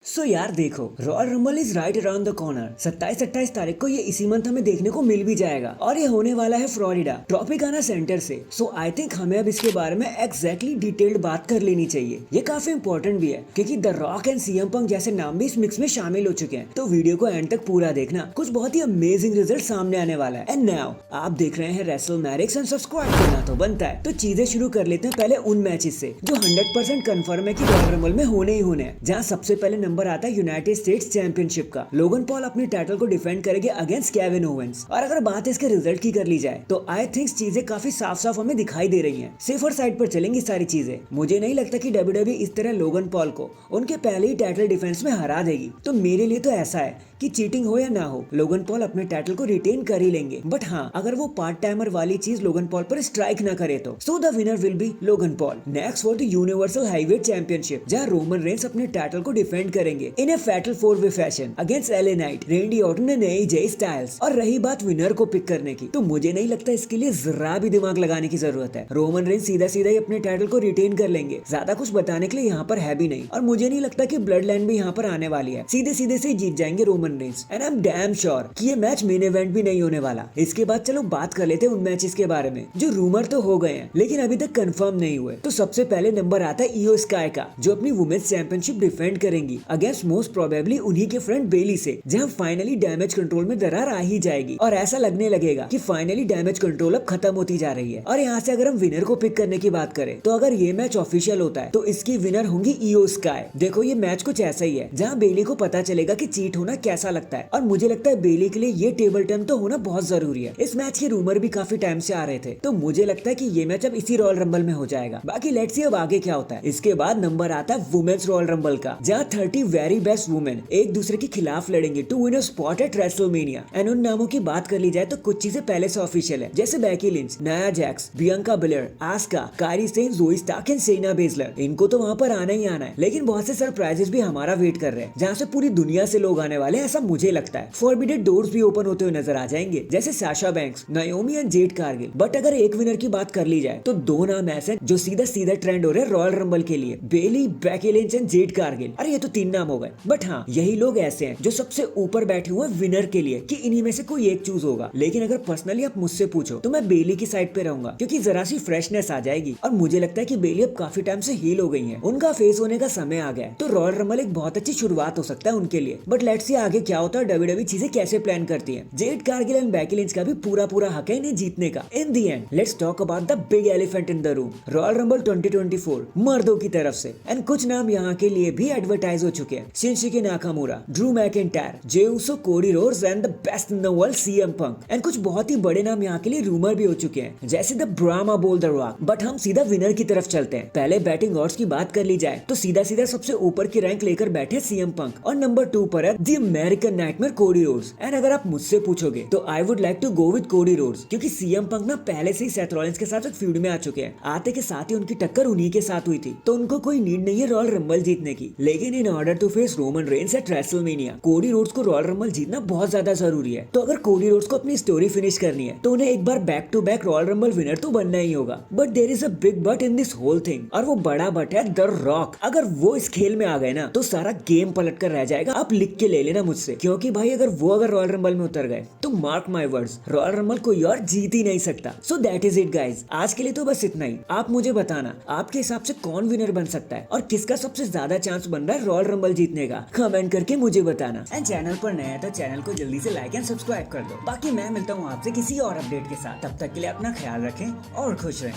सो यार देखो, royal rumble is right around the corner. 27-28 तारीख को ये इसी मंथ हमें देखने को मिल भी जाएगा और ये होने वाला है फ्लोरिडा ट्रॉपिकाना सेंटर से। सो आई थिंक हमें अब इसके बारे में एग्जैक्टली डिटेल्ड बात कर लेनी चाहिए। ये काफी इंपॉर्टेंट भी है क्योंकि the rock and CM Punk जैसे नाम भी इस मिक्स में शामिल हो चुके हैं। तो वीडियो को एंड तक पूरा देखना, कुछ बहुत ही अमेजिंग रिजल्ट सामने आने वाला है। एंड नाउ आप देख रहे हैं रेसलमैनिक्स एंड सब्सक्राइब करना तो बनता है। तो चीजें शुरू कर लेते हैं पहले उन मैचेस से जो 100% कंफर्म है कि रॉयल रंबल में होने ही होने हैं। जहाँ सबसे पहले नंबर आता है यूनाइटेड स्टेट्स चैंपियनशिप का। लोगन पॉल अपनी टाइटल को डिफेंड करेंगे अगेंस्ट केविन ओवेंस। और अगर बात इसके रिजल्ट की कर ली जाए तो आई थिंक चीजें काफी साफ साफ हमें दिखाई दे रही हैं। सेफर साइड पर चलेंगी सारी चीजें। मुझे नहीं लगता कि डब्ल्यूडब्ल्यूई इस तरह लोगन पॉल को उनके पहले ही टाइटल डिफेंस में हरा देगी। तो मेरे लिए तो ऐसा है कि चीटिंग हो या ना हो, लोगन पॉल अपने टाइटल को रिटेन कर ही लेंगे। बट हाँ, अगर वो पार्ट टाइमर वाली चीज लोगन पॉल पर स्ट्राइक ना करे तो so the winner will be Logan Paul. Next for the universal heavyweight championship, जहाँ रोमन रेंस अपने टाइटल को डिफेंड करेंगे इन ए फैटल 4-वे fashion against LA Knight, Randy Orton ने नई जे स्टाइल्स। और रही बात विनर को पिक करने की, तो मुझे नहीं लगता इसके लिए जरा भी दिमाग लगाने की जरूरत है। रोमन रेंस सीधा सीधा ही अपने टाइटल को रिटेन कर लेंगे, ज्यादा कुछ बताने के लिए यहाँ पर है भी नहीं। और मुझे नहीं लगता कि ब्लड लाइन भी यहाँ पर आने वाली है, सीधे सीधे से जीत जाएंगे Roman Reigns. And I am damn sure कि ये मैच मेन इवेंट भी नहीं होने वाला। इसके बाद चलो बात कर लेते हैं उन मैचेस के बारे में जो रूमर तो हो गए हैं लेकिन अभी तक कंफर्म नहीं हुए। तो सबसे पहले नंबर आता है इयो स्काई का, जो अपनी वुमेन्स चैंपियनशिप डिफेंड करेंगी अगेंस्ट मोस्ट प्रोबेबली उन्हीं के फ्रेंड बेली से, जहां फाइनली डैमेज कंट्रोल में दरार आ ही जाएगी और ऐसा लगने लगेगा कि फाइनली डैमेज कंट्रोल अब खत्म होती जा रही है। और यहाँ से अगर हम विनर को पिक करने की बात करें तो अगर ये मैच ऑफिशियल होता है तो इसकी विनर होंगी इयो स्काई। देखो ये मैच कुछ ऐसा ही है जहाँ बेली को पता चलेगा कि चीट होना कैसा लगता है और मुझे लगता है बेली के लिए ये टेबल टर्न तो होना बहुत जरूरी है। इस मैच के रूमर भी काफी टाइम से आ रहे थे, तो मुझे लगता है कि ये मैच अब इसी रॉयल रंबल में हो जाएगा। बाकी लेट्स सी अब आगे क्या होता है। इसके बाद नंबर आता है वुमेन्स रॉयल रंबल का, जहाँ 30 वेरी बेस्ट वुमेन एक दूसरे के खिलाफ लड़ेंगे to win a spot at WrestleMania. And उन नामों की बात कर ली जाए तो कुछ चीजें पहले से ऑफिशियल है, जैसे Becky Lynch, Nia Jax, Bianca Belair, Asuka, Kairi Sane, ज़ोई स्टार्क एंड शेना बेजलर। इनको तो वहाँ पर आना ही आना है, लेकिन बहुत से सरप्राइजेस भी हमारा वेट कर रहे हैं जहाँ से पूरी दुनिया से लोग आने वाले हैं, ऐसा मुझे लगता है। फॉरबिडेड डोर्स भी ओपन होते हुए नजर आ जाएंगे, जैसे Sasha banks, नायोमी and Jade Kargil. But अगर एक विनर की बात कर ली जाए तो दो नाम ऐसे जो सीधा सीधा ट्रेंड हो रहे हैं रॉयल रंबल के लिए, Bayley, Becky Lynch and Jade Cargill. अरे ये तो 3 नाम हो गए। बट हाँ, यही लोग ऐसे हैं जो सबसे ऊपर बैठे हुए विनर के लिए कि इन्हीं में से कोई एक चूज होगा। लेकिन अगर पर्सनली आप मुझसे पूछो तो मैं बेली की साइड पे रहूंगा, क्योंकि जरा सी फ्रेशनेस आ जाएगी और मुझे लगता है कि बेली अब काफी टाइम से हील हो गई है, उनका फेस होने का समय आ गया है। तो रॉयल रंबल एक बहुत अच्छी शुरुआत हो सकता है उनके लिए। बट लेट्स सी आगे क्या होता है, डब्ल्यूडब्ल्यूई चीजें कैसे प्लान करती है। Jade Cargill and Becky Lynch का भी पूरा हक है इन्हें जीतने का। In the end let's talk about the big elephant in the room, Royal Rumble 2024 मर्दों की तरफ से। एंड कुछ नाम यहाँ के लिए भी एडवर्टाइज हो चुके हैं, Shinsuke Nakamura, Drew McIntyre, Jey Uso, Cody Rhodes and the best in the world CM Punk. And कुछ बहुत ही बड़े नाम यहाँ के लिए रूमर भी हो चुके हैं, जैसे द ब्रामा बोल द रॉक। बट हम सीधा विनर की तरफ चलते हैं। पहले बैटिंग ऑड्स की बात कर ली जाए तो सीधा सीधा सबसे ऊपर की रैंक लेकर बैठे सीएम पंक और नंबर 2 पर है the American nightmare Cody Rhodes. And अगर आप मुझसे पूछोगे तो I would like to go with Cody Rhodes, क्योंकि सीएम पंक ना पहले से ही सेथ रॉलिंस के साथ एक फ्यूड में आ चुके हैं। आते के साथ ही उनकी टक्कर उन्हीं के साथ हुई थी, तो उनको कोई नीड नहीं है रॉयल रंबल जीतने की। लेकिन in order to face Roman Reigns at WrestleMania, Cody Rhodes को रॉयल रंबल जीतना बहुत ज्यादा जरूरी है। तो अगर कोडी रोड्स को अपनी स्टोरी फिनिश करनी है तो उन्हें एक बार back to back Royal Rumble winner तो बनना ही होगा। But there is a big but in this whole thing, और वो बड़ा बट है द रॉक। अगर वो इस खेल में आ गए ना तो सारा गेम पलट कर रह जाएगा। आप लिख के ले लेना मुझसे, क्योंकि भाई अगर रॉयल रंबल में उतर गए तो mark my words, royal rumble कोई और जीत ही नहीं सकता। So that is it guys, आज के लिए तो बस इतना ही। आप मुझे बताना आपके हिसाब से कौन विनर बन सकता है और किसका सबसे ज्यादा चांस बन रहा है रॉयल रंबल जीतने का, कमेंट करके मुझे बताना। एंड चैनल पर नया है तो चैनल को जल्दी से लाइक एंड सब्सक्राइब कर दो। बाकी मैं मिलता हूँ आपसे किसी और अपडेट के साथ, तब तक के लिए अपना ख्याल रखें और खुश रहें।